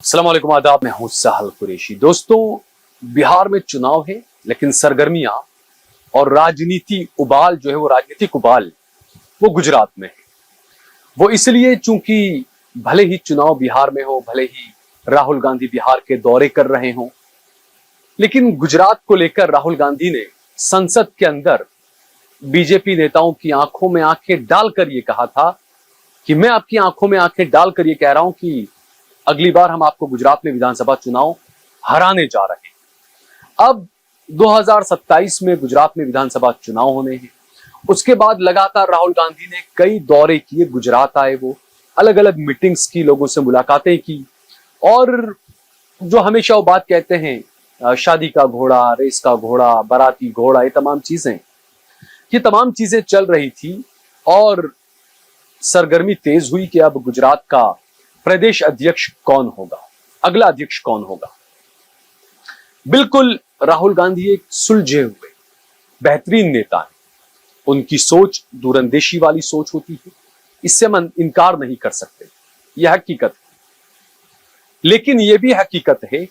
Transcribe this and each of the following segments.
अस्सलाम वालेकुम, आदाब। मैं हूं साहल कुरैशी। दोस्तों, बिहार में चुनाव है, लेकिन सरगर्मियां और राजनीति उबाल जो है वो राजनीतिक उबाल वो गुजरात में है। वो इसलिए चूंकि भले ही चुनाव बिहार में हो, भले ही राहुल गांधी बिहार के दौरे कर रहे हों, लेकिन गुजरात को लेकर राहुल गांधी ने संसद के अंदर बीजेपी नेताओं की आंखों में आंखें डालकर ये कहा था कि मैं आपकी आंखों में आंखें डालकर ये कह रहा हूं कि अगली बार हम आपको गुजरात में विधानसभा चुनाव हराने जा रहे हैं। अब 2027 में गुजरात में विधानसभा चुनाव होने हैं। उसके बाद लगातार राहुल गांधी ने कई दौरे किए, गुजरात आए, वो अलग अलग मीटिंग्स की, लोगों से मुलाकातें की, और जो हमेशा वो बात कहते हैं शादी का घोड़ा, रेस का घोड़ा, बाराती घोड़ा, ये तमाम चीजें चल रही थी। और सरगर्मी तेज हुई कि अब गुजरात का प्रदेश अध्यक्ष कौन होगा, अगला अध्यक्ष कौन होगा। बिल्कुल राहुल गांधी एक सुलझे हुए बेहतरीन नेता हैं। उनकी सोच दूरंदेशी वाली सोच होती है, इससे हम इनकार नहीं कर सकते, यह हकीकत है। लेकिन यह भी हकीकत है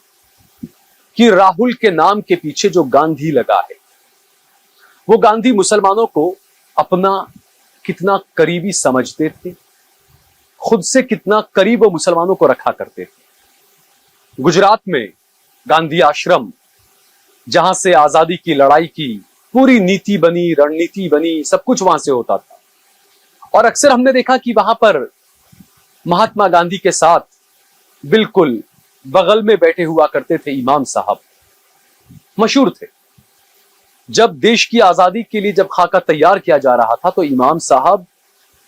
कि राहुल के नाम के पीछे जो गांधी लगा है, वो गांधी मुसलमानों को अपना कितना करीबी समझते थे, खुद से कितना करीब वो मुसलमानों को रखा करते थे। गुजरात में गांधी आश्रम, जहां से आजादी की लड़ाई की पूरी नीति बनी, रणनीति बनी, सब कुछ वहां से होता था। और अक्सर हमने देखा कि वहां पर महात्मा गांधी के साथ बिल्कुल बगल में बैठे हुआ करते थे इमाम साहब, मशहूर थे। जब देश की आजादी के लिए जब खाका तैयार किया जा रहा था, तो इमाम साहब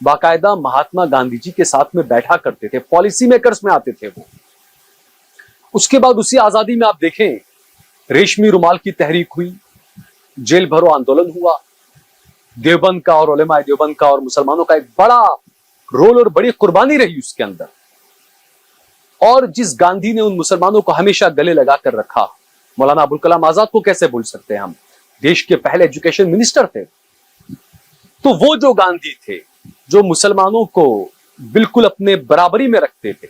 बाकायदा महात्मा गांधी जी के साथ में बैठा करते थे, पॉलिसी मेकर्स में आते थे वो। उसके बाद उसी आजादी में आप देखें, रेशमी रुमाल की तहरीक हुई, जेल भरो आंदोलन हुआ, देवबंद का और उलेमाए देवबंद का और मुसलमानों का एक बड़ा रोल और बड़ी कुर्बानी रही उसके अंदर। और जिस गांधी ने उन मुसलमानों को हमेशा गले लगाकर रखा, मौलाना अबुल कलाम आजाद को कैसे भूल सकते हैं हम, देश के पहले एजुकेशन मिनिस्टर थे। तो वो जो गांधी थे, जो मुसलमानों को बिल्कुल अपने बराबरी में रखते थे,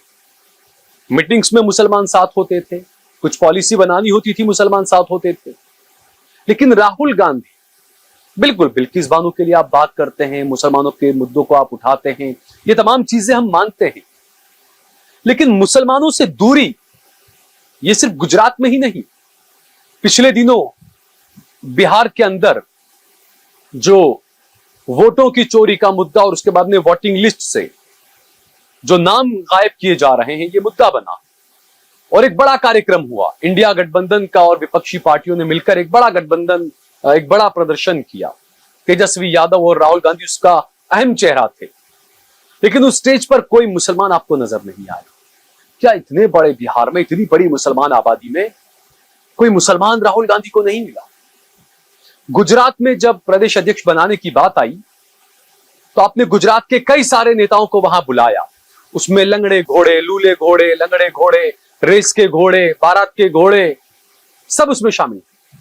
मीटिंग्स में मुसलमान साथ होते थे, कुछ पॉलिसी बनानी होती थी मुसलमान साथ होते थे। लेकिन राहुल गांधी बिल्कुल बिल्किस बानो के लिए आप बात करते हैं, मुसलमानों के मुद्दों को आप उठाते हैं, ये तमाम चीजें हम मानते हैं। लेकिन मुसलमानों से दूरी ये सिर्फ गुजरात में ही नहीं, पिछले दिनों बिहार के अंदर जो वोटों की चोरी का मुद्दा और उसके बाद में वोटिंग लिस्ट से जो नाम गायब किए जा रहे हैं, ये मुद्दा बना और एक बड़ा कार्यक्रम हुआ। इंडिया गठबंधन का और विपक्षी पार्टियों ने मिलकर एक बड़ा गठबंधन, एक बड़ा प्रदर्शन किया। तेजस्वी यादव और राहुल गांधी उसका अहम चेहरा थे। लेकिन उस स्टेज पर कोई मुसलमान आपको नजर नहीं आया। क्या इतने बड़े बिहार में, इतनी बड़ी मुसलमान आबादी में कोई मुसलमान राहुल गांधी को नहीं मिला? गुजरात में जब प्रदेश अध्यक्ष बनाने की बात आई, तो आपने गुजरात के कई सारे नेताओं को वहां बुलाया। उसमें लंगड़े घोड़े, लूले घोड़े, लंगड़े घोड़े, रेस के घोड़े, बारात के घोड़े, सब उसमें शामिल थे।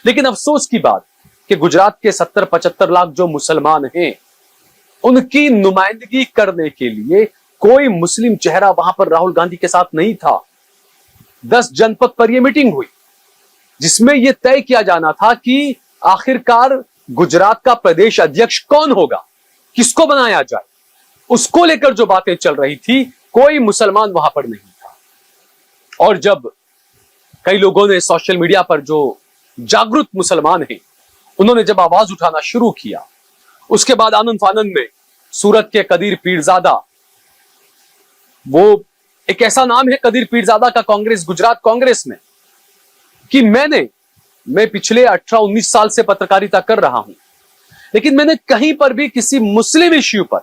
लेकिन अफसोस की बात कि गुजरात के 70-75 लाख जो मुसलमान हैं, उनकी नुमाइंदगी करने के लिए कोई मुस्लिम चेहरा वहां पर राहुल गांधी के साथ नहीं था। 10 जनपद पर यह मीटिंग हुई, जिसमें यह तय किया जाना था कि आखिरकार गुजरात का प्रदेश अध्यक्ष कौन होगा, किसको बनाया जाए। उसको लेकर जो बातें चल रही थी, कोई मुसलमान वहां पर नहीं था। और जब कई लोगों ने सोशल मीडिया पर, जो जागरूक मुसलमान हैं, उन्होंने जब आवाज उठाना शुरू किया, उसके बाद आनंद फानंद में सूरत के कदीर पीरजादा, वो एक ऐसा नाम है कदीर पीरजादा का कांग्रेस, गुजरात कांग्रेस में, कि मैं पिछले 18-19 साल से पत्रकारिता कर रहा हूं, लेकिन मैंने कहीं पर भी किसी मुस्लिम इश्यू पर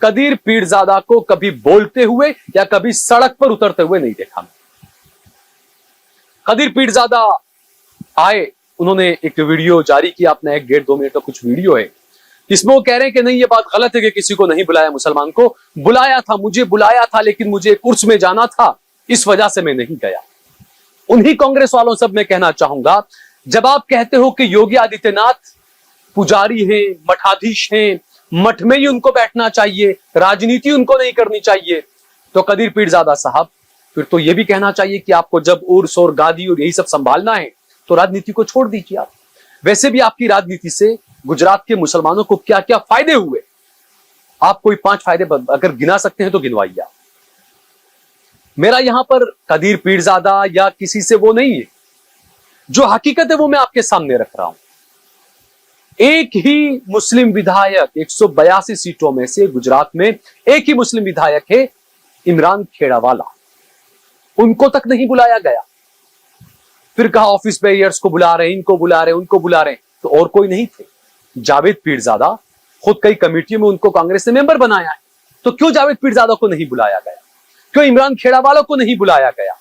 कदीर पीरजादा को कभी बोलते हुए या कभी सड़क पर उतरते हुए नहीं देखा। कदीर पीरजादा आए, उन्होंने एक वीडियो जारी किया अपना, 1-1.5-2 मिनट का कुछ वीडियो है, जिसमें वो कह रहे हैं कि नहीं, ये बात गलत है कि किसी को नहीं बुलाया, मुसलमान को बुलाया था, मुझे बुलाया था, लेकिन मुझे उर्स में जाना था, इस वजह से मैं नहीं गया। उन्हीं कांग्रेस वालों से मैं कहना चाहूंगा, जब आप कहते हो कि योगी आदित्यनाथ पुजारी हैं, मठाधीश हैं, मठ में ही उनको बैठना चाहिए, राजनीति उनको नहीं करनी चाहिए, तो कदीर पीरजादा साहब, फिर तो यह भी कहना चाहिए कि आपको जब उर्स और गादी और यही सब संभालना है तो राजनीति को छोड़ दीजिए आप। वैसे भी आपकी राजनीति से गुजरात के मुसलमानों को क्या क्या फायदे हुए, आप कोई 5 फायदे अगर गिना सकते हैं तो गिनवाइए आप। मेरा यहां पर कदीर पीरजादा या किसी से वो नहीं है, जो हकीकत है वो मैं आपके सामने रख रहा हूं। एक ही मुस्लिम विधायक 182 सीटों में से गुजरात में एक ही मुस्लिम विधायक है, इमरान खेड़ावाला। उनको तक नहीं बुलाया गया। फिर कहा ऑफिस बेयर्स को बुला रहे हैं, इनको बुला रहे हैं, उनको बुला रहे हैं, तो और कोई नहीं थे। जावेद पीरजादा खुद कई कमेटियों में उनको कांग्रेस ने मेंबर बनाया है, तो क्यों जावेद पीरजादा को नहीं बुलाया गया? क्यों इमरान खेड़ावाला को नहीं बुलाया गया?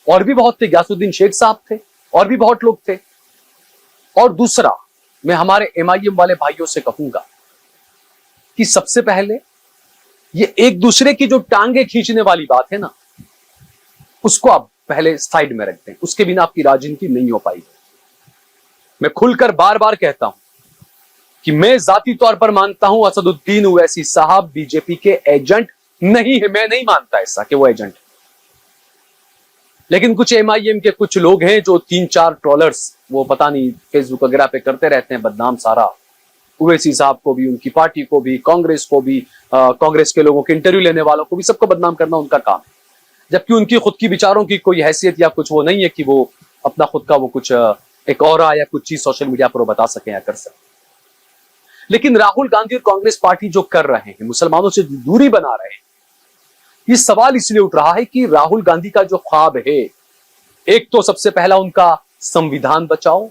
और भी बहुत थे, गयासुद्दीन शेख साहब थे, और भी बहुत लोग थे। और दूसरा, मैं हमारे एमआईएम वाले भाइयों से कहूंगा कि सबसे पहले ये एक दूसरे की जो टांगे खींचने वाली बात है ना, उसको आप पहले साइड में रख दें। उसके बिना आपकी राजनीति नहीं हो पाएगी। मैं खुलकर बार बार कहता हूं कि मैं जाती तौर पर मानता हूं असदुद्दीन ओवैसी साहब बीजेपी के एजेंट नहीं है। मैं नहीं मानता ऐसा कि वो एजेंट है। लेकिन कुछ एमआईएम के कुछ लोग हैं जो 3-4 ट्रोलर्स, वो पता नहीं फेसबुक वगैरह पे करते रहते हैं बदनाम सारा, ओवैसी साहब को भी, उनकी पार्टी को भी, कांग्रेस को भी, कांग्रेस के लोगों के इंटरव्यू लेने वालों को भी, सबको बदनाम करना उनका काम है। जबकि उनकी खुद की विचारों की कोई हैसियत या कुछ वो नहीं है कि वो अपना खुद का वो कुछ एक ऑरा या कुछ चीज सोशल मीडिया पर वो बता सके या कर सके। लेकिन राहुल गांधी और कांग्रेस पार्टी जो कर रहे हैं, मुसलमानों से दूरी बना रहे हैं, ये सवाल इसलिए उठ रहा है कि राहुल गांधी का जो ख्वाब है, एक तो सबसे पहला उनका संविधान बचाओ।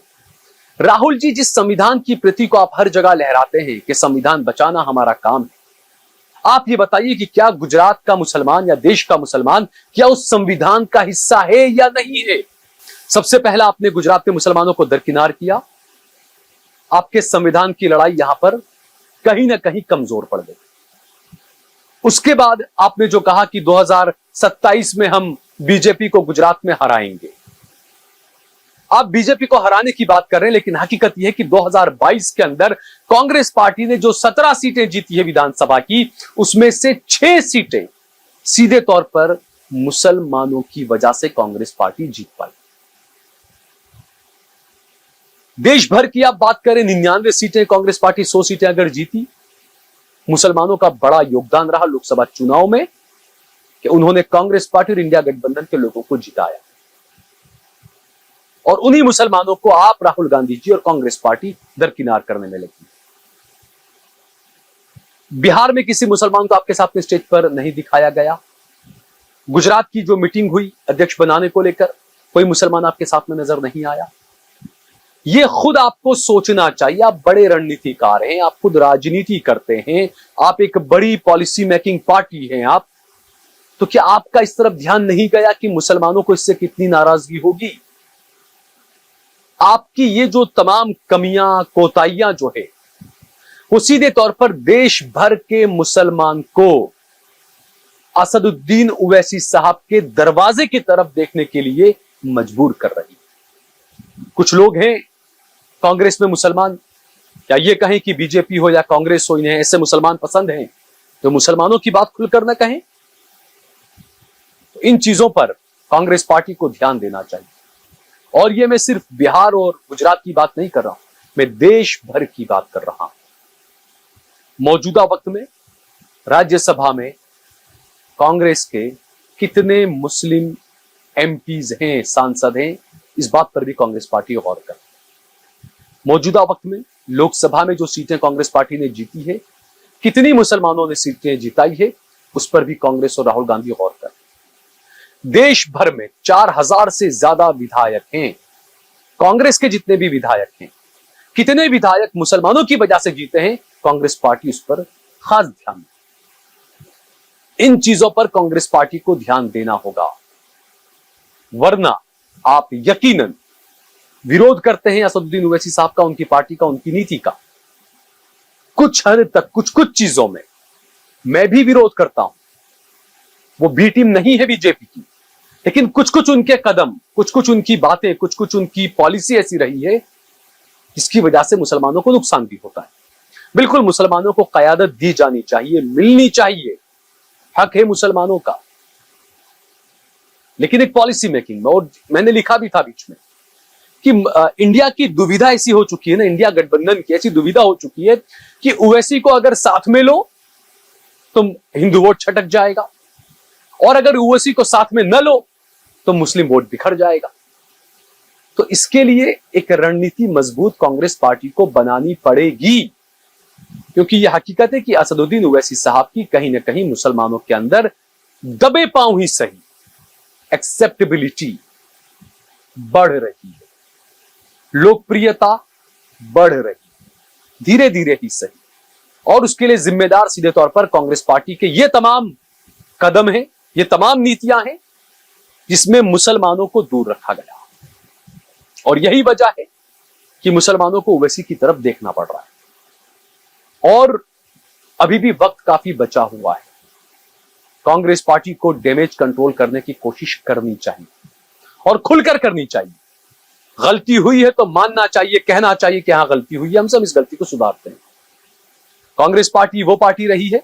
राहुल जी, जिस संविधान की प्रति को आप हर जगह लहराते हैं कि संविधान बचाना हमारा काम है, आप ये बताइए कि क्या गुजरात का मुसलमान या देश का मुसलमान क्या उस संविधान का हिस्सा है या नहीं है? सबसे पहला आपने गुजरात के मुसलमानों को दरकिनार किया। आपके संविधान की लड़ाई यहां पर कहीं ना कहीं कमजोर पड़ गई। उसके बाद आपने जो कहा कि 2027 में हम बीजेपी को गुजरात में हराएंगे। आप बीजेपी को हराने की बात कर रहे हैं, लेकिन हकीकत यह है कि 2022 के अंदर कांग्रेस पार्टी ने जो 17 सीटें जीती है विधानसभा की, उसमें से 6 सीटें सीधे तौर पर मुसलमानों की वजह से कांग्रेस पार्टी जीत पाई। देश भर की आप बात करें, 99 सीटें कांग्रेस पार्टी, 100 सीटें अगर जीती, मुसलमानों का बड़ा योगदान रहा लोकसभा चुनाव में कि उन्होंने कांग्रेस पार्टी और इंडिया गठबंधन के लोगों को जिताया। और उन्हीं मुसलमानों को आप राहुल गांधी जी और कांग्रेस पार्टी दरकिनार करने में लगी। बिहार में किसी मुसलमान को आपके सामने स्टेज पर नहीं दिखाया गया। गुजरात की जो मीटिंग हुई अध्यक्ष बनाने को लेकर, कोई मुसलमान आपके साथ में नजर नहीं आया। ये खुद आपको सोचना चाहिए। आप बड़े रणनीतिकार हैं, आप खुद राजनीति करते हैं, आप एक बड़ी पॉलिसी मेकिंग पार्टी हैं आप, तो क्या आपका इस तरफ ध्यान नहीं गया कि मुसलमानों को इससे कितनी नाराजगी होगी? आपकी ये जो तमाम कमियां, कोताहियां जो है, वो सीधे तौर पर देश भर के मुसलमान को असदुद्दीन ओवैसी साहब के दरवाजे की तरफ देखने के लिए मजबूर कर रही है। कुछ लोग हैं कांग्रेस में मुसलमान, या ये कहें कि बीजेपी हो या कांग्रेस हो, इन्हें ऐसे मुसलमान पसंद हैं तो मुसलमानों की बात खुलकर न कहें। तो इन चीजों पर कांग्रेस पार्टी को ध्यान देना चाहिए। और ये मैं सिर्फ बिहार और गुजरात की बात नहीं कर रहा हूं, मैं देश भर की बात कर रहा हूं। मौजूदा वक्त में राज्यसभा में कांग्रेस के कितने मुस्लिम एमपीज हैं, सांसद हैं, इस बात पर भी कांग्रेस पार्टी गौर करे। मौजूदा वक्त में लोकसभा में जो सीटें कांग्रेस पार्टी ने जीती है, कितनी मुसलमानों ने सीटें जिताई है, उस पर भी कांग्रेस और राहुल गांधी गौर करें। देश भर में 4000 से ज्यादा विधायक हैं। कांग्रेस के जितने भी विधायक हैं, कितने विधायक मुसलमानों की वजह से जीते हैं, कांग्रेस पार्टी उस पर खास ध्यान दे। इन चीजों पर कांग्रेस पार्टी को ध्यान देना होगा, वरना आप यकीनन विरोध करते हैं असदुद्दीन ओवैसी साहब का, उनकी पार्टी का, उनकी नीति का। कुछ हद तक कुछ चीजों में मैं भी विरोध करता हूं। वो बी टीम नहीं है बीजेपी की, लेकिन कुछ उनके कदम, कुछ उनकी बातें, कुछ उनकी पॉलिसी ऐसी रही है जिसकी वजह से मुसलमानों को नुकसान भी होता है। बिल्कुल मुसलमानों को क़यादत दी जानी चाहिए, मिलनी चाहिए, हक है मुसलमानों का। लेकिन एक पॉलिसी मेकिंग में, और मैंने लिखा भी था बीच में कि इंडिया की दुविधा ऐसी हो चुकी है ना, इंडिया गठबंधन की ऐसी दुविधा हो चुकी है कि ओवैसी को अगर साथ में लो तो हिंदू वोट छटक जाएगा, और अगर ओवैसी को साथ में न लो तो मुस्लिम वोट बिखर जाएगा। तो इसके लिए एक रणनीति मजबूत कांग्रेस पार्टी को बनानी पड़ेगी, क्योंकि यह हकीकत है कि असदुद्दीन ओवैसी साहब की कहीं ना कहीं मुसलमानों के अंदर दबे पांव ही सही एक्सेप्टेबिलिटी बढ़ रही है, लोकप्रियता बढ़ रही है, धीरे धीरे ही सही। और उसके लिए जिम्मेदार सीधे तौर पर कांग्रेस पार्टी के ये तमाम कदम हैं, ये तमाम नीतियां हैं जिसमें मुसलमानों को दूर रखा गया, और यही वजह है कि मुसलमानों को ओवैसी की तरफ देखना पड़ रहा है। और अभी भी वक्त काफी बचा हुआ है, कांग्रेस पार्टी को डैमेज कंट्रोल करने की कोशिश करनी चाहिए और खुलकर करनी चाहिए। गलती हुई है तो मानना चाहिए, कहना चाहिए कि हां गलती हुई है, हम सब इस गलती को सुधारते हैं। कांग्रेस पार्टी वो पार्टी रही है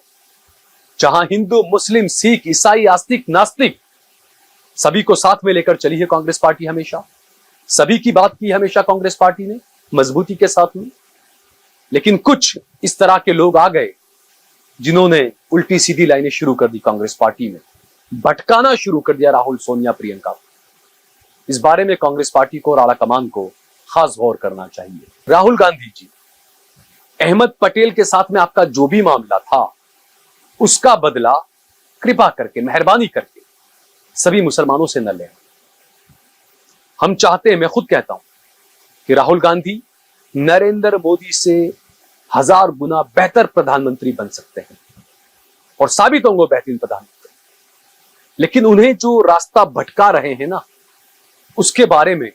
जहां हिंदू, मुस्लिम, सिख, ईसाई, आस्तिक, नास्तिक सभी को साथ में लेकर चली है कांग्रेस पार्टी, हमेशा सभी की बात की हमेशा कांग्रेस पार्टी ने मजबूती के साथ में। लेकिन कुछ इस तरह के लोग आ गए जिन्होंने उल्टी सीधी लाइनें शुरू कर दी कांग्रेस पार्टी में, भटकाना शुरू कर दिया राहुल, सोनिया, प्रियंका। इस बारे में कांग्रेस पार्टी को और आला कमान को खास गौर करना चाहिए। राहुल गांधी जी, अहमद पटेल के साथ में आपका जो भी मामला था उसका बदला कृपा करके, मेहरबानी करके सभी मुसलमानों से न लें। हम चाहते हैं, मैं खुद कहता हूं कि राहुल गांधी नरेंद्र मोदी से 1000 गुना बेहतर प्रधानमंत्री बन सकते हैं और साबित होंगे बेहतरीन प्रधानमंत्री। लेकिन उन्हें जो रास्ता भटका रहे हैं ना, उसके बारे में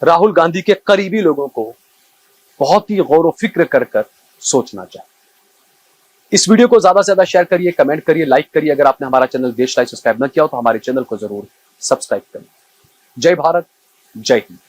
राहुल गांधी के करीबी लोगों को बहुत ही गौर फिक्र कर कर सोचना चाहिए। इस वीडियो को ज्यादा से ज्यादा शेयर करिए, कमेंट करिए, लाइक करिए। अगर आपने हमारा चैनल देश लाइव सब्सक्राइब न किया हो तो हमारे चैनल को जरूर सब्सक्राइब करिए। जय भारत, जय हिंद।